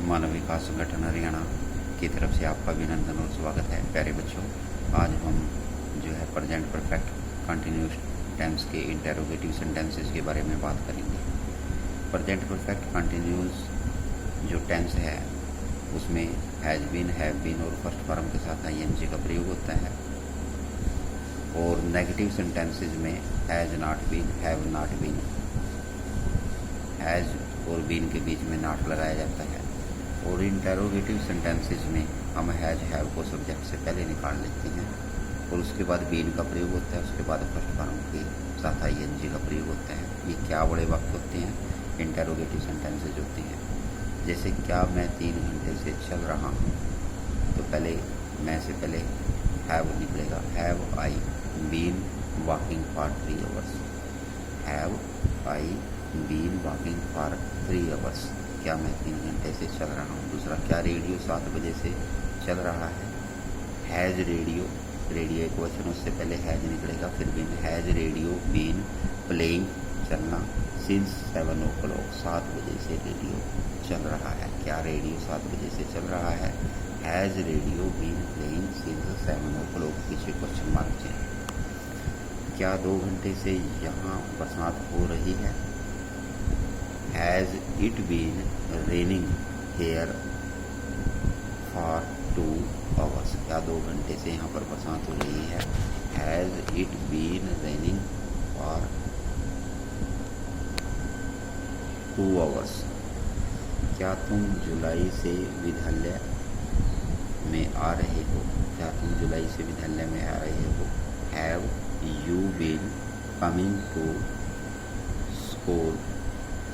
मानव विकास संगठन हरियाणा की तरफ से आपका अभिनंदन और स्वागत है। प्यारे बच्चों, आज हम जो है प्रेजेंट परफेक्ट कंटिन्यूस टेंस के इंटेरोगेटिव सेंटेंसेस के बारे में बात करेंगे। प्रेजेंट परफेक्ट कंटिन्यूस जो टेंस है उसमें हैज़ बीन, हैव बीन और फर्स्ट फॉर्म के साथ आईएनजी का प्रयोग होता है। और नेगेटिव सेंटेंसेस में has not been, have not been, has और बीन के बीच में नॉट लगाया जाता है। और इंटेरोगेटिव सेंटेंसेस में हम हैज़, हैव को सब्जेक्ट से पहले निकाल लेते हैं और उसके बाद बीन का प्रयोग होता है, उसके बाद फर्स्ट फॉर्म के साथ आईएनजी का प्रयोग होता है। ये क्या बड़े वाक्य होते हैं, इंटेरोगेटिव सेंटेंसेस होते हैं। जैसे क्या मैं 3 घंटे से चल रहा हूँ, तो पहले मैं से पहले हैव निकलेगा। Have I been walking for 3 hours, have I been walking for 3 hours. क्या मैं 3 घंटे से चल रहा हूँ। दूसरा, क्या रेडियो 7 बजे से चल रहा है। हैज़ रेडियो, रेडियो एक वचन, उससे पहले हैज़ निकलेगा फिर been. Has radio been playing, चलना, सिंस 7 o'clock, 7 बजे से रेडियो चल रहा है। क्या रेडियो 7 बजे से चल रहा है। Has radio been playing since 7 o'clock, पीछे क्वेश्चन मार्क है। क्या 2 घंटे से यहाँ बरसात हो रही है। Has it been raining here for 2 hours, क्या 2 घंटे से यहाँ पर बरसात हो रही है। Has it been raining for 2 hours। क्या तुम जुलाई से विद्यालय में आ रहे हो। क्या तुम जुलाई से विद्यालय में आ रहे हो। Have you been coming to school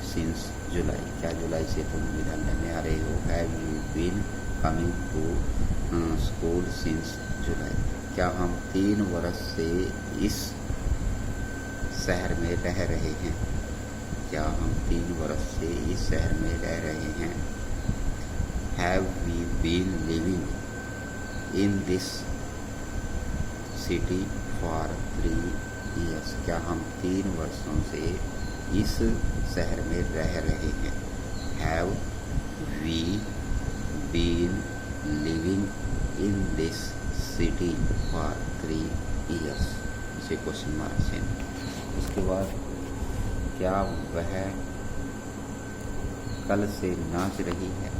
since July, क्या जुलाई से तुम विद्यालय में आ रहे हो। Have you been coming to school since July. क्या हम 3 वर्ष से इस शहर में रह रहे हैं। क्या हम 3 वर्ष से इस शहर में रह रहे हैं। Have we been living in this city for 3 years, क्या हम 3 वर्षों से इस शहर में रह रहे हैं। Have we been living in this city for 3 years, इसे क्वेश्चन मार्क से। उसके बाद, क्या वह कल से नाच रही है।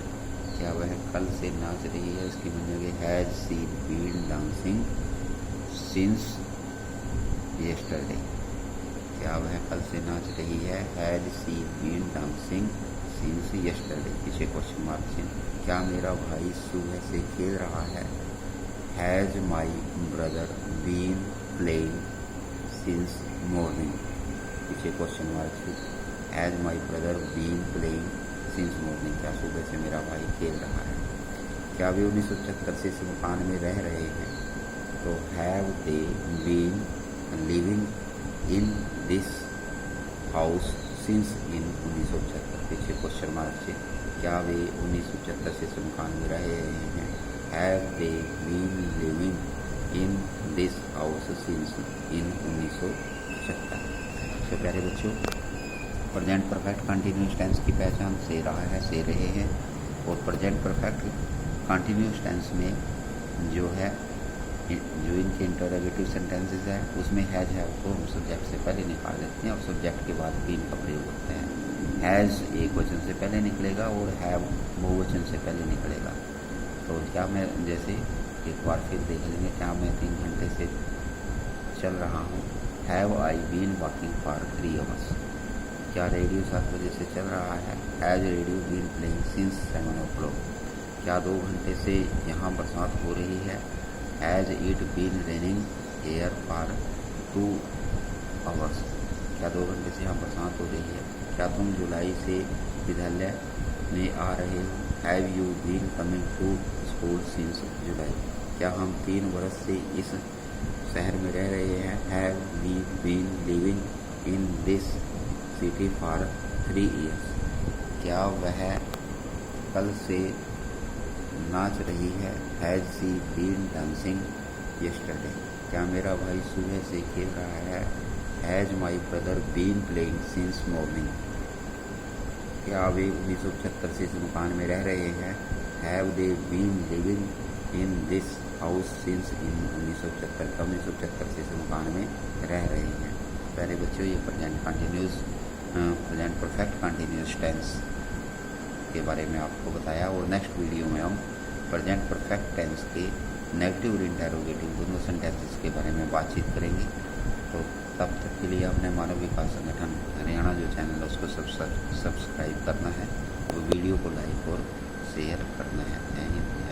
क्या वह कल से नाच रही है, इसकी मतलब has she been dancing since yesterday. क्या वह कल से नाच रही है। Has she been dancing since yesterday, पीछे क्वेश्चन मार्क से। क्या मेरा भाई सुबह से खेल रहा है। Has my brother been playing since morning, पीछे क्वेश्चन मार्क से। Has my brother been playing since morning, क्या सुबह से मेरा भाई खेल रहा है। क्या वे 1974 से इस मकान में रह रहे हैं। तो have they been living in this house since in 1974, पीछे क्वेश्चन मार्क से। क्या वे 1974 से इस मकान में रह रहे हैं। Have they been living in this house since in 1974। तो प्यारे बच्चों, प्रेजेंट परफेक्ट कंटिन्यूस टेंस की पहचान से रहा है, से रहे हैं। और प्रेजेंट परफेक्ट कंटिन्यूस टेंस में जो है, जो इनके इंटरोगेटिव सेंटेंसेस है उसमें हैज़, हैव को हम सब्जेक्ट से पहले निकाल लेते हैं और सब्जेक्ट के बाद बीन का प्रयोग होता है। हैज़ एक वचन से पहले निकलेगा और हैव बहुवचन से पहले निकलेगा। तो क्या मैं, जैसे एक बार फिर देख लेंगे, क्या मैं 3 घंटे से चल रहा हूँ। Have I been walking for 3 hours, क्या रेडियो 7 बजे से चल रहा है। Has radio been playing since 7 o'clock, क्या 2 घंटे से यहाँ बरसात हो रही है। Has it been raining here for 2 hours, क्या 2 घंटे से यहाँ बरसात हो रही है। क्या तुम जुलाई से विद्यालय में आ रहे हो। Have you been coming to school since July, क्या हम 3 वर्ष से इस शहर में रह रहे हैं। Have we been living in this city for 3 years, क्या वह कल से नाच रही है। Has she been dancing yesterday, क्या मेरा भाई सुबह से खेल रहा है। Has my brother been playing since morning, क्या वे 1975 से इस मकान में रह रहे हैं? Have they been living in this house since in 1975 का 1975 से इस मकान में रह रहे हैं। प्यारे बच्चों, ये present continuous present perfect continuous tense के बारे में आपको बताया, और नेक्स्ट वीडियो में हम प्रेजेंट परफेक्ट टेंस के नेगेटिव और इंटेरोगेटिव दोनों सेंटेंसेस के बारे में बातचीत करेंगे। तो तब तक के लिए अपने मानव विकास संगठन हरियाणा जो चैनल है उसको सब्सक्राइब करना है, तो वीडियो को लाइक और शेयर करना है। Thank you.